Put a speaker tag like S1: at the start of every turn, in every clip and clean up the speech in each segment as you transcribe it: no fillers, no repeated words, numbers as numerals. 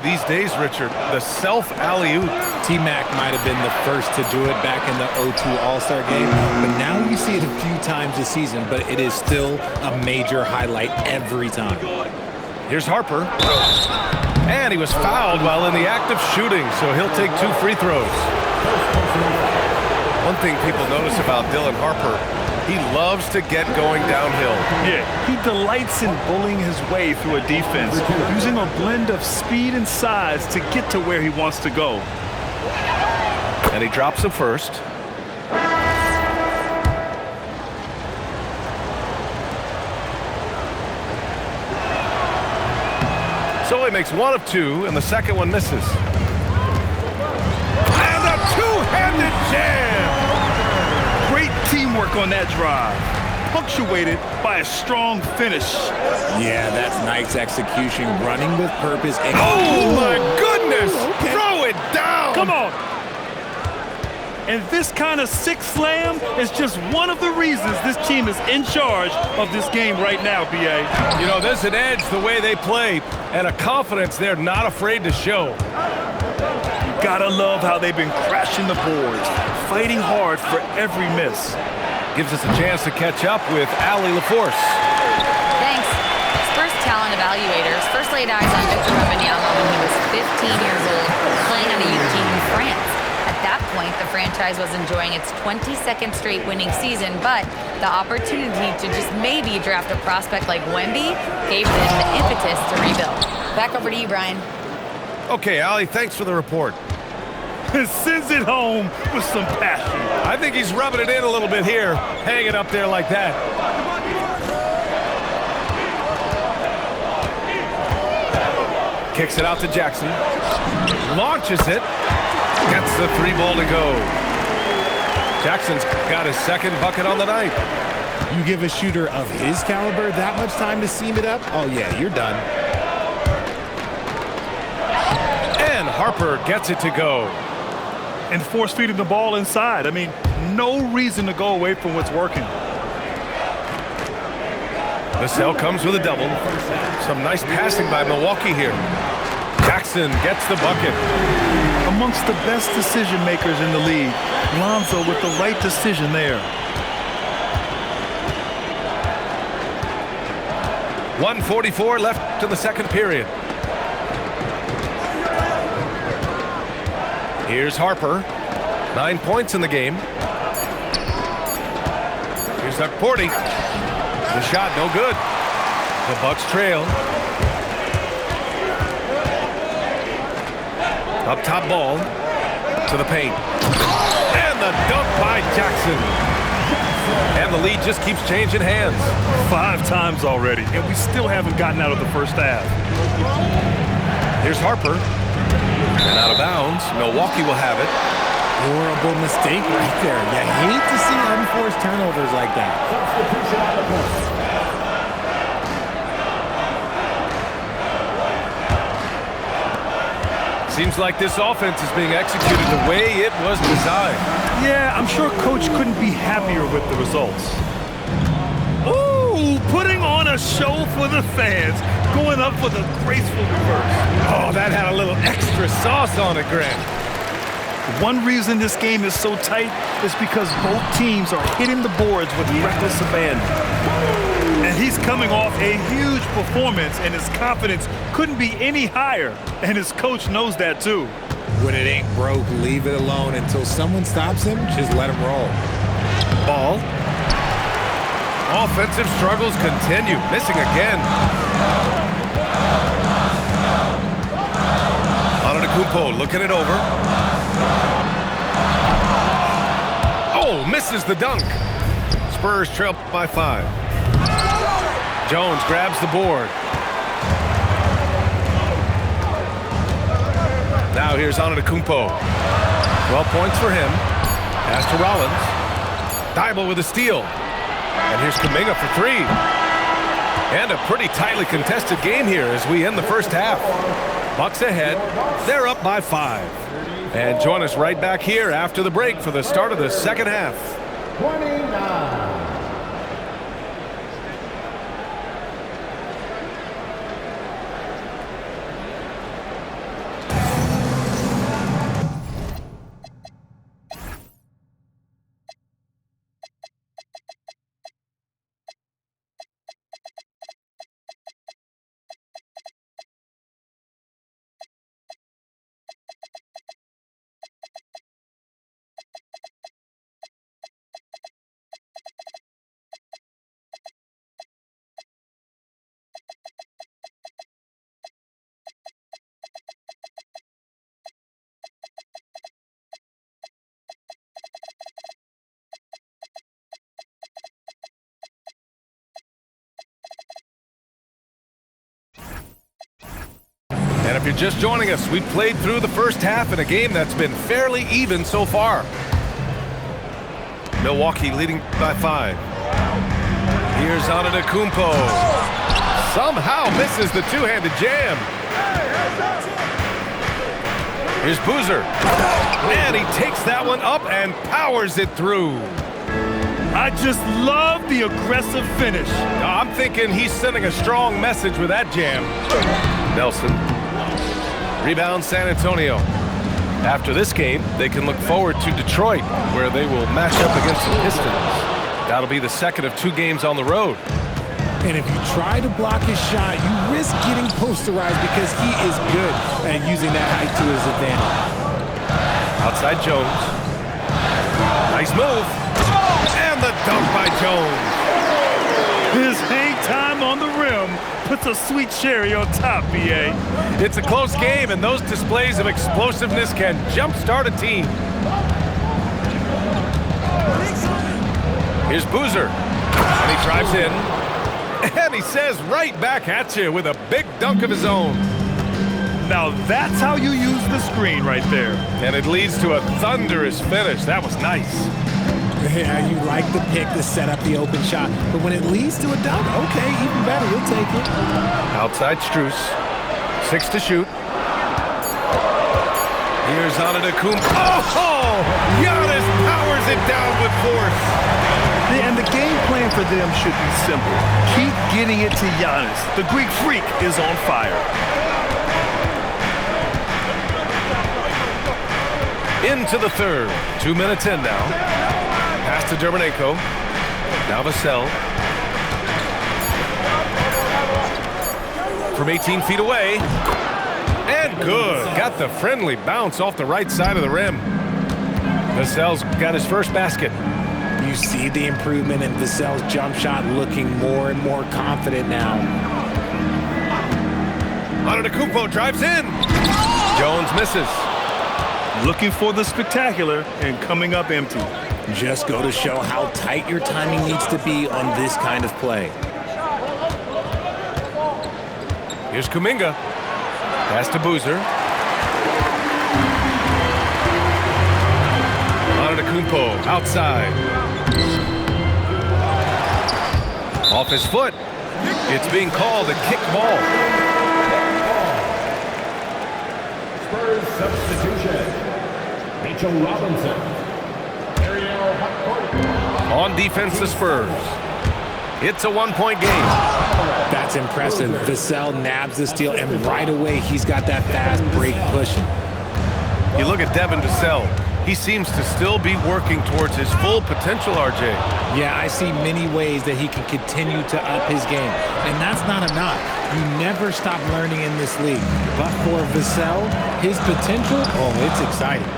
S1: these days, Richard. The self alley-oop.
S2: T-Mac might have been the first to do it back in the '02 All-Star game, but now you see it a few times this season, but it is still a major highlight every time.
S1: Here's Harper. And he was fouled while in the act of shooting, so he'll take 2 free throws. One thing people notice about Dylan Harper, he loves to get going downhill.
S3: Yeah, he delights in bullying his way through a defense, using a blend of speed and size to get to where he wants to go.
S1: And he drops the first. So he makes 1 of 2, and the second one misses. And a two-handed jam!
S3: Great teamwork on that drive, punctuated by a strong finish.
S2: Yeah, that's nice execution, running with purpose. And
S1: oh my goodness! Okay. Throw it down!
S3: Come on! And this kind of sick slam is just one of the reasons this team is in charge of this game right now, B.A.
S1: You know, there's an edge the way they play and a confidence they're not afraid to show.
S3: You gotta love how they've been crashing the boards, fighting hard for every miss.
S1: Gives us a chance to catch up with Allie LaForce.
S4: Thanks. Spurs talent evaluators first laid eyes on Victor Wembanyama when he was 15 years old, playing on a youth team in France. At that point, the franchise was enjoying its 22nd straight winning season, but the opportunity to just maybe draft a prospect like Wemby gave them the impetus to rebuild. Back over to you, Brian.
S1: Okay, Allie, thanks for the report.
S3: Sends it home with some passion.
S1: I think he's rubbing it in a little bit here, hanging up there like that. Kicks it out to Jackson. Launches it. Gets the 3 ball to go. Jackson's got his second bucket on the night.
S2: you give a shooter of his caliber that much time to seam it up, oh yeah, you're done.
S1: And Harper gets it to go.
S3: And force feeding the ball inside. I mean, no reason to go away from what's working.
S1: Vassell comes with a double. Some nice passing by Milwaukee here. Jackson gets the bucket.
S3: Amongst the best decision makers in the league, Lonzo with the right decision there.
S1: 1:44 left to the second period. Here's Harper. 9 points in the game. Here's Porty. The shot, no good. The Bucks trail. Up top ball to the paint. And the dunk by Jackson. And the lead just keeps changing hands.
S3: 5 times already, and we still haven't gotten out of the first half.
S1: Here's Harper. And out of bounds. Milwaukee will have it.
S2: Horrible mistake right there. You hate to see unforced turnovers like that.
S1: Seems like this offense is being executed the way it was designed.
S3: Yeah, I'm sure Coach couldn't be happier with the results. Ooh, putting on a show for the fans, going up with a graceful reverse.
S1: Oh, that had a little extra sauce on it, Grant.
S3: One reason this game is so tight is because both teams are hitting the boards with reckless abandon. And he's coming off a huge performance, and his confidence couldn't be any higher. And his coach knows that too.
S2: When it ain't broke, leave it alone. Until someone stops him, just let him roll.
S1: Ball. Offensive struggles continue. Missing again. Antetokounmpo looking it over. Oh, misses the dunk. Spurs trail by 5. Jones grabs the board. Now here's Antetokounmpo. 12 points for him. Pass to Rollins. Thibault with a steal. And here's Kuminga for 3. And a pretty tightly contested game here as we end the first half. Bucks ahead. They're up by 5. And join us right back here after the break for the start of the second half.
S5: 29.
S1: just joining us, we played through the first half in a game that's been fairly even so far. Milwaukee leading by 5. Here's Antetokounmpo. Somehow misses the two-handed jam. Here's Boozer. And he takes that one up and powers it through.
S3: I just love the aggressive finish.
S1: I'm thinking he's sending a strong message with that jam. Nelson. Rebound San Antonio. After this game, they can look forward to Detroit, where they will match up against the Pistons. That'll be the second of 2 games on the road.
S2: And if you try to block his shot, you risk getting posterized because he is good at using that height to his advantage.
S1: Outside Jones. Nice move. And the dunk by Jones.
S3: His hang time on the rim puts a sweet cherry on top, B.A.
S1: It's a close game, and those displays of explosiveness can jumpstart a team. Here's Boozer. And he drives in. And he says right back at you with a big dunk of his own.
S3: Now that's how you use the screen right there.
S1: And it leads to a thunderous finish. That was nice.
S2: Yeah, you like the pick to set up the open shot, but when it leads to a dunk, okay, even better, you'll take it.
S1: Outside Strus. 6 to shoot. Here's Antetokounmpo. Oh! Giannis powers it down with force.
S3: And the game plan for them should be simple. Keep getting it to Giannis. The Greek freak is on fire.
S1: Into the third. 2 minutes in now. Pass to Dermonenko. Now Vassell. From 18 feet away. And good. Got the friendly bounce off the right side of the rim. Vassell's got his first basket.
S2: You see the improvement in Vassell's jump shot, looking more and more confident now.
S1: Antetokounmpo drives in. Jones misses.
S3: Looking for the spectacular and coming up empty.
S2: Just go to show how tight your timing needs to be on this kind of play.
S1: Here's Kuminga. Pass to Boozer. Antetokounmpo outside. Off his foot. It's being called a kick ball.
S5: Spurs substitution. Mitchell Robinson.
S1: On defense, the Spurs. It's a 1-point game.
S2: That's impressive. Vassell nabs the steal, and right away he's got that fast break pushing.
S1: You look at Devin Vassell. He seems to still be working towards his full potential, RJ.
S2: Yeah, I see many ways that he can continue to up his game. And that's not a knock. You never stop learning in this league. But for Vassell, his potential, oh, it's exciting.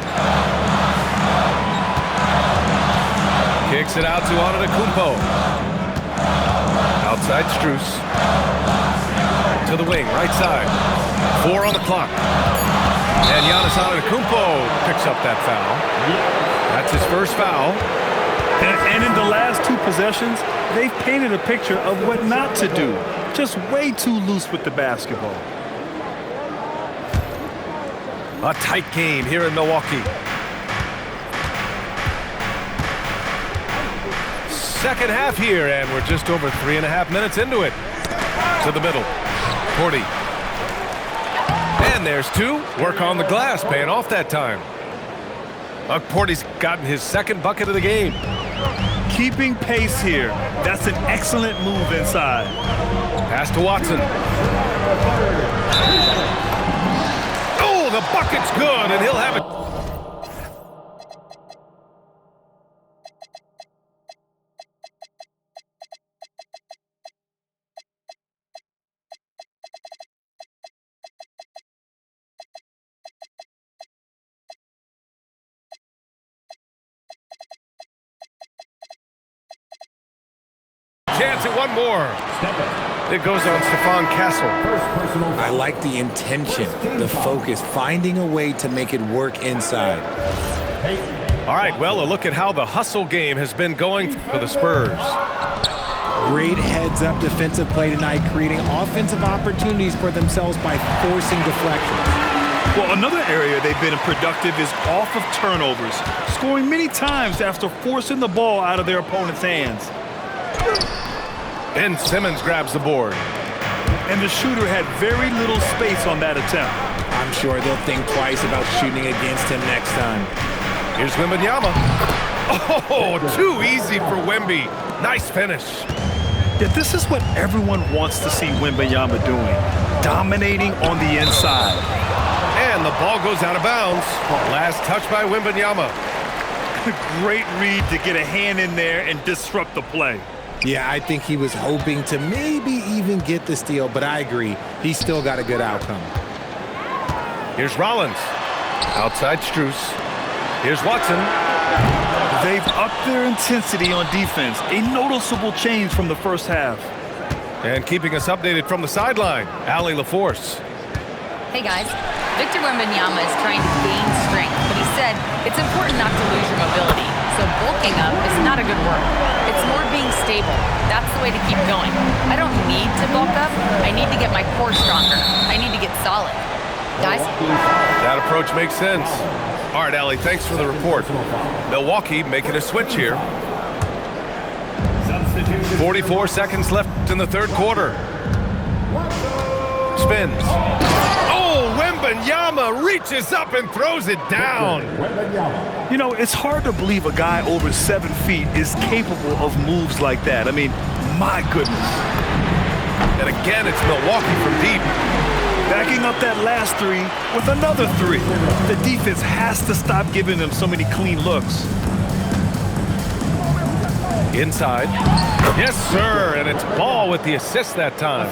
S1: Kicks it out to Antetokounmpo. Outside Strus. To the wing, right side. 4 on the clock. And Giannis Antetokounmpo picks up that foul. That's his first foul.
S3: And in the last 2 possessions, they've painted a picture of what not to do. Just way too loose with the basketball.
S1: A tight game here in Milwaukee. Second half here, and we're just over 3.5 minutes into it. To the middle. Porty. And there's 2. Work on the glass, paying off that time. Porty's gotten his second bucket of the game.
S3: Keeping pace here. That's an excellent move inside.
S1: Pass to Watson. Oh, the bucket's good, and he'll have it. Chance at one more. It goes on Stephon Castle.
S2: I like the intention, the focus, finding a way to make it work inside.
S1: All right, well, a look at how the hustle game has been going for the Spurs.
S2: Great heads-up defensive play tonight, creating offensive opportunities for themselves by forcing deflections.
S3: Well, another area they've been productive is off of turnovers, scoring many times after forcing the ball out of their opponent's hands.
S1: Ben Simmons grabs the board.
S3: And the shooter had very little space on that attempt.
S2: I'm sure they'll think twice about shooting against him next time.
S1: Here's Wembanyama. Oh, too easy for Wemby. Nice finish.
S3: Yet this is what everyone wants to see Wembanyama doing, dominating on the inside.
S1: And the ball goes out of bounds. Last touch by Wembanyama.
S3: Great read to get a hand in there and disrupt the play.
S2: Yeah, I think he was hoping to maybe even get the steal, but I agree. He still got a good outcome.
S1: Here's Rollins. Outside Strus. Here's Watson.
S3: They've upped their intensity on defense, a noticeable change from the first half.
S1: And keeping us updated from the sideline, Allie LaForce.
S4: Hey guys, Victor Wembanyama is trying to gain strength, but he said it's important not to lose your mobility. So bulking up is not a good word. It's more being stable. That's the way to keep going. I don't need to bulk up. I need to get my core stronger. I need to get solid. Guys?
S1: That approach makes sense. All right, Allie, thanks for the report. Milwaukee making a switch here. 44 seconds left in the third quarter. Spins. Oh, Wembanyama reaches up and throws it down.
S3: You know, it's hard to believe a guy over 7 feet is capable of moves like that. I mean, my goodness.
S1: And again, it's Milwaukee from deep.
S3: Backing up that last three with another three. The defense has to stop giving them so many clean looks.
S1: Inside. Yes, sir, and it's Ball with the assist that time.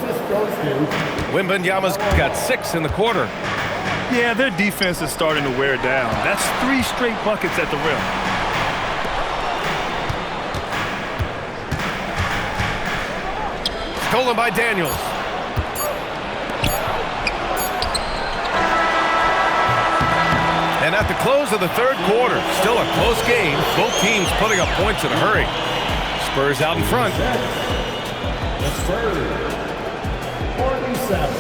S1: Wembanyama's got 6 in the quarter.
S3: Yeah, their defense is starting to wear down. That's 3 straight buckets at the rim.
S1: Stolen by Daniels. And at the close of the third quarter, still a close game. Both teams putting up points in a hurry. Spurs out in front.
S5: The Spurs, 47.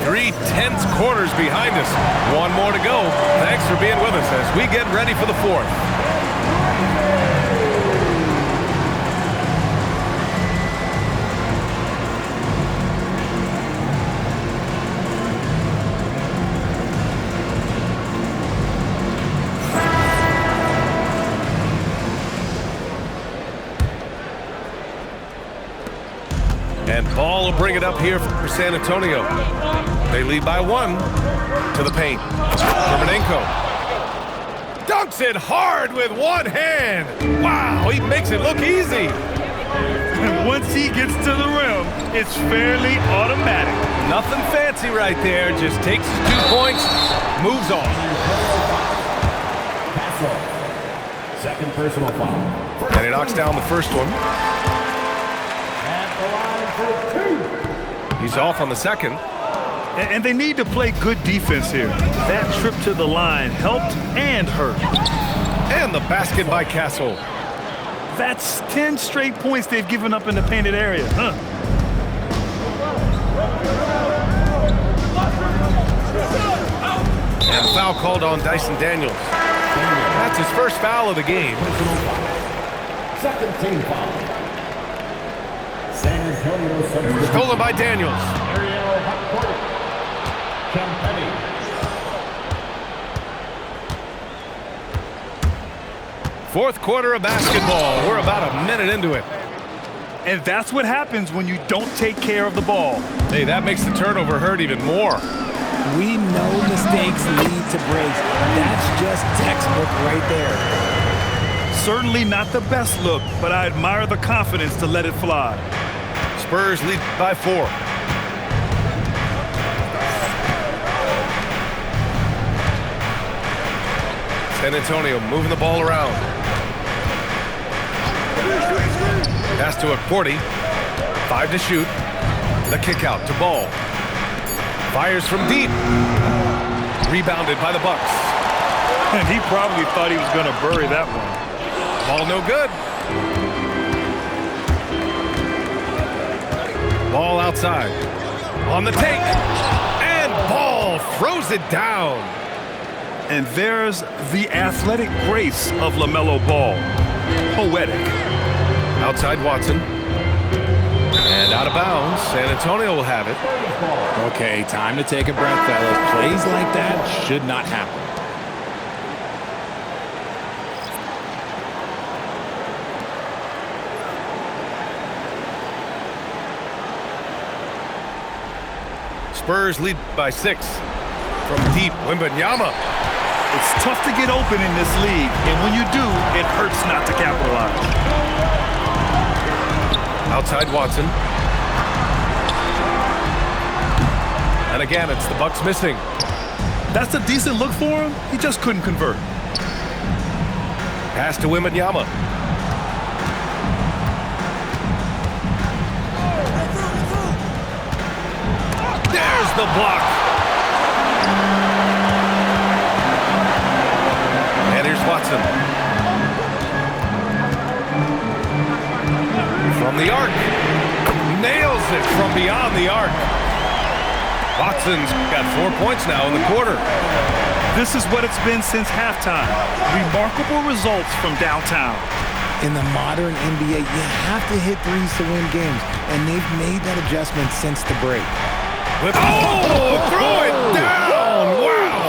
S1: 3 tense quarters behind us. One more to go. Thanks for being with us as we get ready for the fourth. And Ball will bring it up here for San Antonio. They lead by 1 to the paint. Romanenko dunks it hard with one hand. Wow, he makes it look easy.
S3: And once he gets to the rim, it's fairly automatic.
S1: Nothing fancy right there. Just takes his 2 points, moves on.
S5: Second personal foul.
S1: And he knocks down the first one.
S5: At the line for 2.
S1: He's off on the second.
S3: And they need to play good defense here. That trip to the line helped and hurt.
S1: And the basket by Castle.
S3: That's 10 straight points they've given up in the painted area. Huh?
S1: And a foul called on Dyson Daniels. That's his first foul of the game.
S5: Second team foul. San Antonio substitution.
S1: Stolen by Daniels.
S5: Ariel Hotcourt. Campani.
S1: Fourth quarter of basketball. We're about a minute into it.
S3: And that's what happens when you don't take care of the ball.
S1: Hey, that makes the turnover hurt even more.
S2: We know mistakes lead to breaks. That's just textbook right there.
S3: Certainly not the best look, but I admire the confidence to let it fly.
S1: Spurs lead by 4. San Antonio moving the ball around. Pass to Akporti. 5 to shoot. The kick out to Ball. Fires from deep. Rebounded by the Bucks.
S3: And he probably thought he was going to bury that one.
S1: Ball no good. Ball outside. On the take. And Ball throws it down.
S3: And there's the athletic grace of LaMelo Ball. Poetic.
S1: Outside Watson. And out of bounds. San Antonio will have it.
S2: Okay, time to take a breath, fellas. Plays like that should not happen.
S1: Spurs lead by 6. From deep, Wembanyama.
S3: It's tough to get open in this league, and when you do, it hurts not to capitalize.
S1: Outside Watson. And again, it's the Bucks missing.
S3: That's a decent look for him. He just couldn't convert.
S1: Pass to Wembanyama. There's the block. And here's Watson. From the arc. Nails it from beyond the arc. Watson's got 4 points now in the quarter.
S3: This is what it's been since halftime. Remarkable results from downtown.
S2: In the modern NBA, you have to hit threes to win games, and they've made that adjustment since the break.
S1: Throw it down! Wow!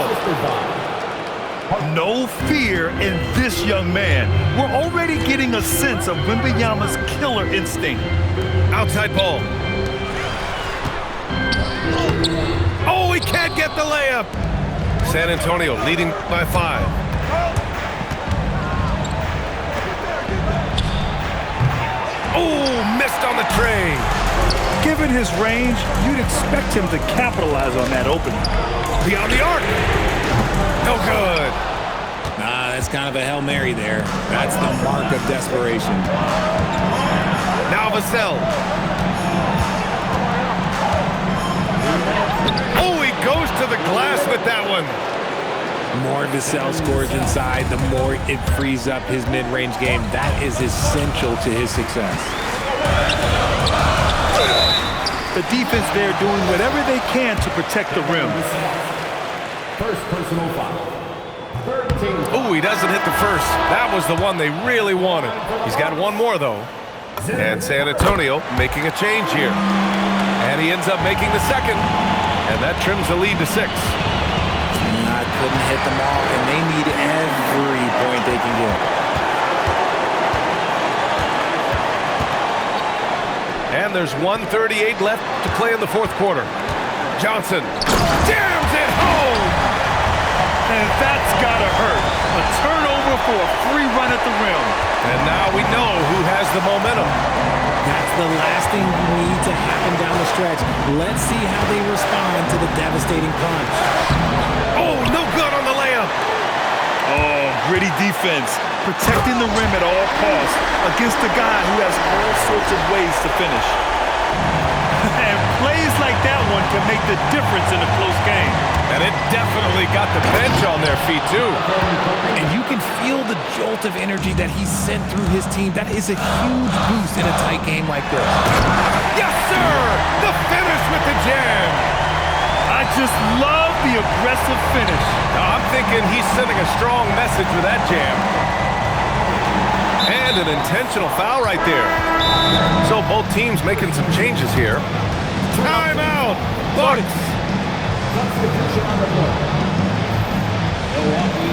S3: No fear in this young man. We're already getting a sense of Wembanyama's killer instinct.
S1: Outside ball. Oh, he can't get the layup. San Antonio leading by 5. Oh, missed on the tray.
S3: Given his range, you'd expect him to capitalize on that opening.
S1: Beyond the arc. No good.
S2: Nah, that's kind of a Hail Mary there. That's the mark of desperation.
S1: Now Vassell. Oh, he goes to the glass with that one.
S2: The more Vassell scores inside, the more it frees up his mid-range game. That is essential to his success.
S3: The defense there doing whatever they can to protect the rim.
S5: First personal foul. Third team.
S1: Oh, he doesn't hit the first. That was the one they really wanted. He's got one more, though. And San Antonio making a change here. And he ends up making the second. And that trims the lead to 6.
S2: I couldn't hit them all, and they need every point they can get.
S1: And there's 1:38 left to play in the fourth quarter. Johnson jams it home.
S3: And that's gotta hurt. A turnover for a free run at the rim.
S1: And now we know who has the momentum.
S2: That's the last thing you need to happen down the stretch. Let's see how they respond to the devastating punch.
S1: Oh, no good on the layup.
S3: Oh, gritty defense. Protecting the rim at all costs against a guy who has all sorts of ways to finish. And plays like that one can make the difference in a close game.
S1: And it definitely got the bench on their feet, too.
S2: And you can feel the jolt of energy that he sent through his team. That is a huge boost in a tight game like this.
S1: Yes, sir! The finish with the jam.
S3: I just love the aggressive finish.
S1: Now, I'm thinking he's sending a strong message with that jam. And an intentional foul right there. So both teams making some changes here. Timeout! Bucks!
S5: Substitution on the floor. Milwaukee.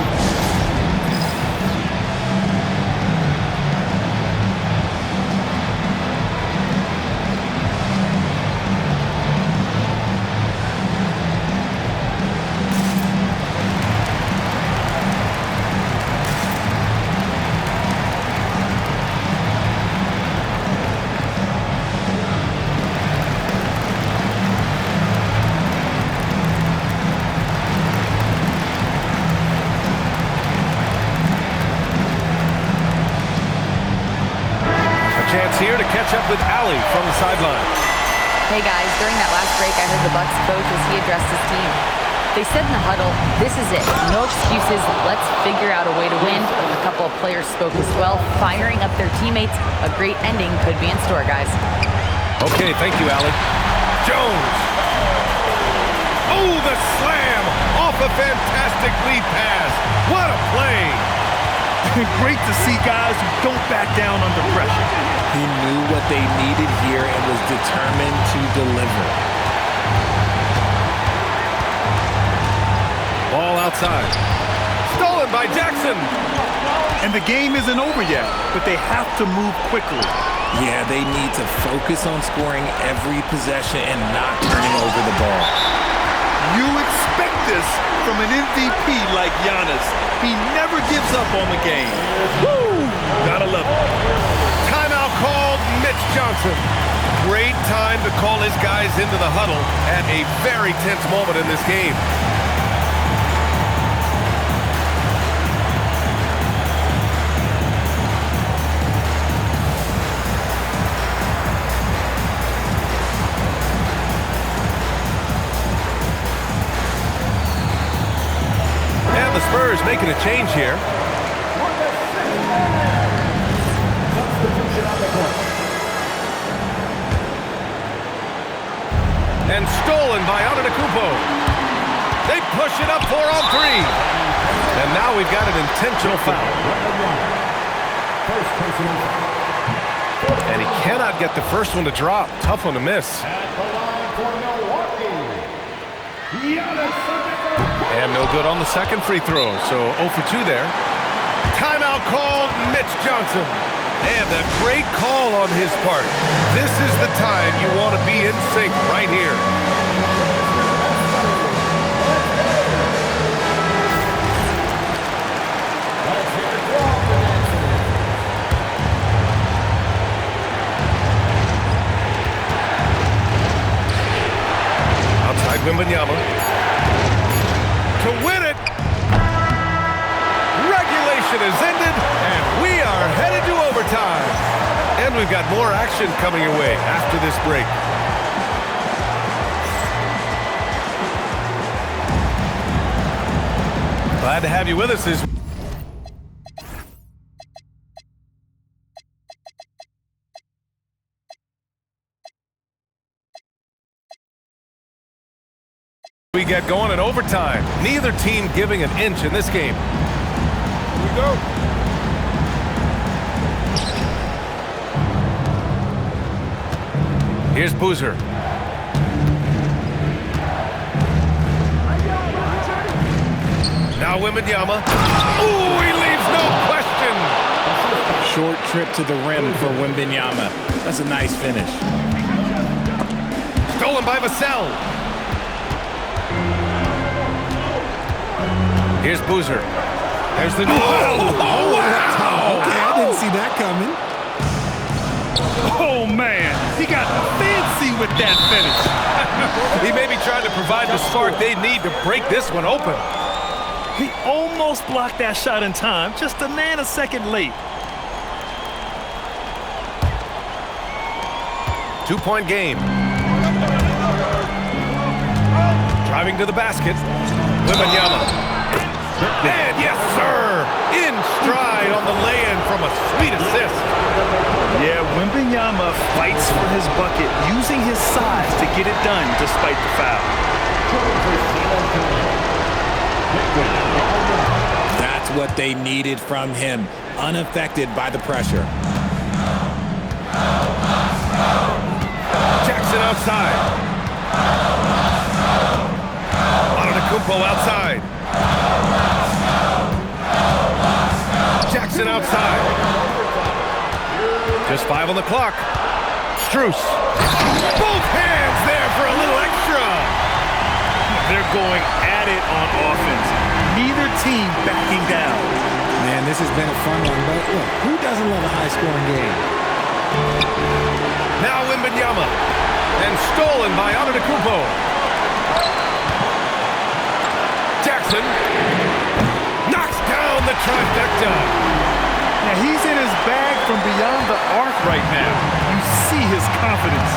S1: Here to catch up with Allie from the sideline.
S4: Hey guys, during that last break, I heard the Bucks coach as he addressed his team. They said in the huddle, this is it. No excuses. Let's figure out a way to win. A couple of players spoke as well, firing up their teammates. A great ending could be in store, guys.
S1: Okay, thank you, Allie. Jones. Oh, the slam off a fantastic lead pass. What a play.
S3: Great to see guys who don't back down under pressure.
S2: He knew what they needed here and was determined to deliver.
S1: Ball outside. Stolen by Jackson.
S3: And the game isn't over yet, but they have to move quickly.
S2: Yeah, they need to focus on scoring every possession and not turning over the ball.
S3: You expect this from an MVP like Giannis. He never gives up on the game. Woo! Gotta love it.
S1: Timeout called, Mitch Johnson. Great time to call his guys into the huddle at a very tense moment in this game. The Spurs making a change here. And stolen by Antetokounmpo. They push it up 4-on-3. And now we've got an intentional foul. And he cannot get the first one to drop. Tough one to miss. And no good on the second free throw, so 0 for 2 there. Timeout called, Mitch Johnson. And a great call on his part. This is the time you want to be in sync right here. Outside Wembanyama. To win it. Regulation is ended, and we are headed to overtime. And we've got more action coming your way after this break. Glad to have you with us as we get going in overtime. Neither team giving an inch in this game. Here we go. Here's Boozer. Now Wembanyama. Ooh, he leaves no question.
S2: Short trip to the rim for Wembanyama. That's a nice finish.
S1: Stolen by Vassell. Here's Boozer. There's the... Oh, wow!
S2: Okay, I didn't see that coming.
S3: Oh, man. He got fancy with that finish.
S1: He may be trying to provide the spark they need to break this one open.
S3: He almost blocked that shot in time, just a nanosecond late.
S1: 2-point game. Driving to the basket. Wembanyama. And yes, sir! In stride on the lay-in from a sweet assist.
S3: Yeah, Wembanyama fights for his bucket, using his size to get it done despite the foul.
S2: That's what they needed from him, unaffected by the pressure.
S1: Jackson outside. Antetokounmpo outside. Jackson outside. Just 5 on the clock. Strus. Both hands there for a little extra.
S3: They're going at it on offense. Neither team backing down.
S2: Man, this has been a fun one, but look, who doesn't love a high-scoring game?
S1: Now Wembanyama. And stolen by Antetokounmpo. Jackson knocks down the trifecta.
S3: Yeah, he's in his bag from beyond the arc right now. You see his confidence.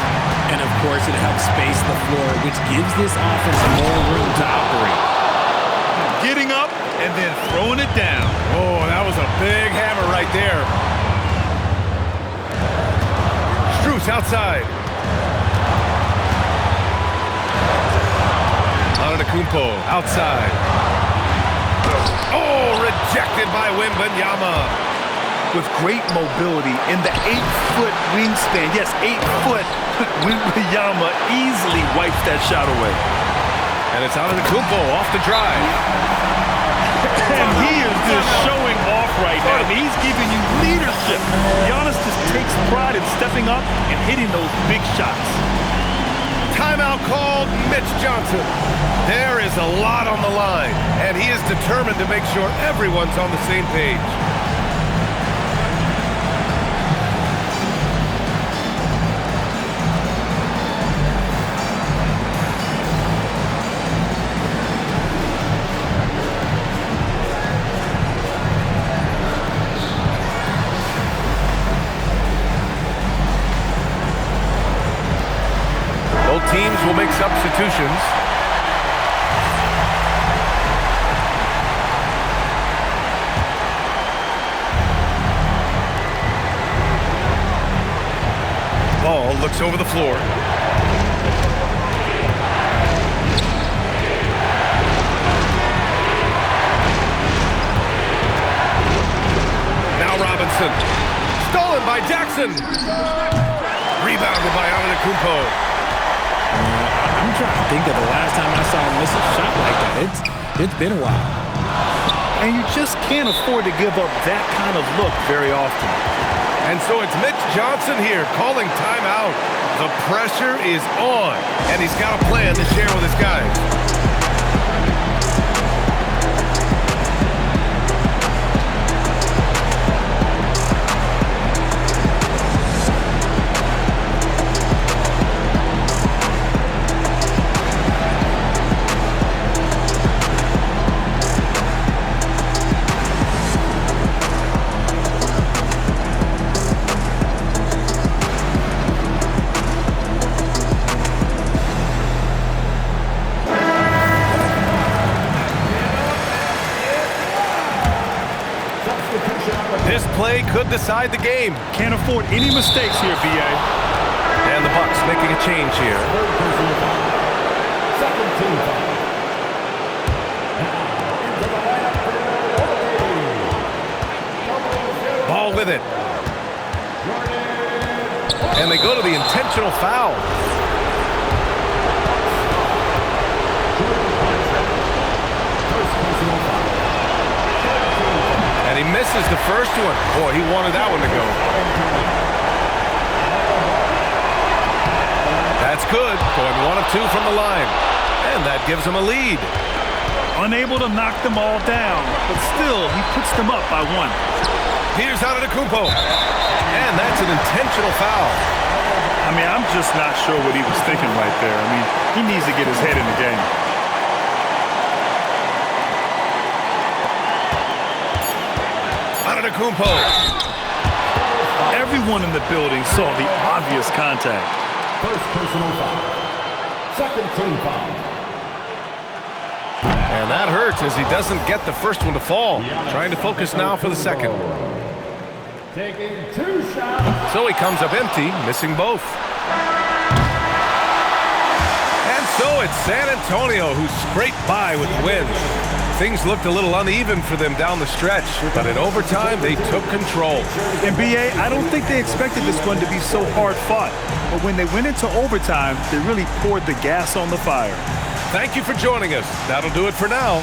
S2: And, of course, it helps space the floor, which gives this offense more room to operate.
S3: Getting up and then throwing it down.
S1: Oh, that was a big hammer right there. Strus outside. Antetokounmpo outside. Oh, rejected by Wembanyama.
S3: With great mobility in the 8-foot wingspan. Yes, 8 foot. Wembanyama easily wipes that shot away.
S1: And it's Antetokounmpo off the drive.
S3: And he is just showing off right now. I mean, he's giving you leadership. Giannis just takes pride in stepping up and hitting those big shots.
S1: Timeout called. Mitch Johnson. There is a lot on the line, and he is determined to make sure everyone's on the same page. Both teams will make substitutions. Ball looks over the floor. Now Robinson. Stolen by Jackson. Rebounded by Antetokounmpo.
S2: I'm trying to think of the last time I saw him miss a shot like that. It's been a while.
S3: And you just can't afford to give up that kind of look very often.
S1: And so it's Mitch Johnson here calling timeout. The pressure is on, and he's got a plan to share with his guys. This play could decide the game.
S3: Can't afford any mistakes here, B.A.
S1: And the Bucks making a change here.
S5: Third personal foul. Second team foul. Into the lineup for Milwaukee.
S1: Ball with it. And they go to the intentional foul.
S5: First personal foul.
S1: And he misses the first one. Boy, he wanted that one to go. That's good. Going 1 of 2 from the line. And that gives him a lead.
S3: Unable to knock them all down, but still, he puts them up by 1.
S1: Here's Antetokounmpo. And that's an intentional foul.
S3: I mean, I'm just not sure what he was thinking right there. I mean, he needs to get his head in the game.
S1: Antetokounmpo.
S3: Everyone in the building saw the obvious contact.
S5: First personal foul. Second team foul.
S1: And that hurts as he doesn't get the first one to fall. Trying to focus now for the second.
S5: Taking 2 shots.
S1: So he comes up empty, missing both. And so it's San Antonio who scraped by with the win. Things looked a little uneven for them down the stretch, but in overtime, they took control.
S3: And B.A., I don't think they expected this one to be so hard-fought. But when they went into overtime, they really poured the gas on the fire.
S1: Thank you for joining us. That'll do it for now.